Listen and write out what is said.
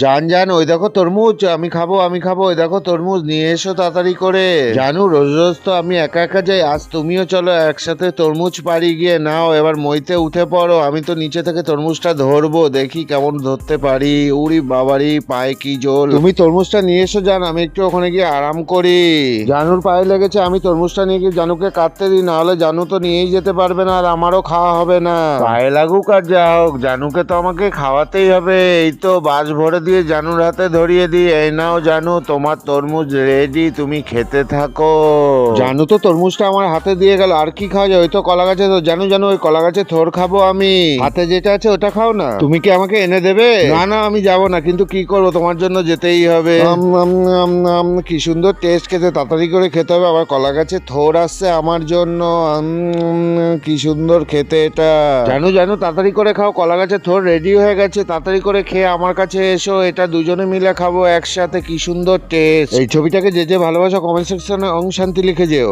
জান জান, ওই দেখো তরমুজ, আমি খাবো আমি খাবো, ওই দেখো তরমুজ নিয়ে এসো তাড়াতাড়ি করে। জানু, রোজ রোজ তো আমি একা একা যাই, আজ তুমিও চলো একসাথে তরমুজ পাড়ি গিয়ে নাও। এবার মইতে উঠে পড়ো, আমি তো নিচে থেকে তরমুজটা ধরবো, দেখি কেমন ধরতে পারি। উড়ি বাবারি, পায়ে কি জোর। তুমি তরমুজটা নিয়ে এসো জান, আমি একটু ওখানে গিয়ে আরাম করি। জানুর পায়ে লেগেছে, আমি তরমুজটা নিয়ে গিয়ে জানুকে কাটতে দিই, না হলে জানু তো নিয়েই যেতে পারবে না আর আমারও খাওয়া হবে না। পায়ে লাগুক আর যা হোক, জানুকে তো আমাকে খাওয়াতেই হবে। এই তো বাস ভরে দিয়ে জানুর হাতে ধরিয়ে দিই, এই নাও জানু, তোমার তরমুজ রেডি, তুমি খেতে থাকো। জানু তো তরমুজটা আমার হাতে দিয়ে গেল, আর কি খাওয়া যায়? ওই তো কলা গাছে, তো জানু জানু ওই কলা গাছে থোর খাবো আমি। হাতে যেটা আছে ওটা খাও না। তুমি কি আমাকে এনে দেবে? না না, আমি যাবো না, কিন্তু কি করবো, তোমার জন্য যেতেই হবে। কি সুন্দর টেস্ট খেতে, তাড়াতাড়ি করে খেতে হবে। আবার কলা গাছে থোর আসছে আমার জন্য। কি সুন্দর খেতে এটা। জানু জানু, তাড়াতাড়ি করে খাও, কলা গাছে থোর রেডি হয়ে গেছে, তাড়াতাড়ি করে খেয়ে আমার কাছে এসো, এটা দুজনে মিলে খাবো একসাথে। কি সুন্দর টেস্ট। এই ছবিটাকে যে যে ভালোবাসা কমেন্ট সেকশনে ওম শান্তি লিখে যেও।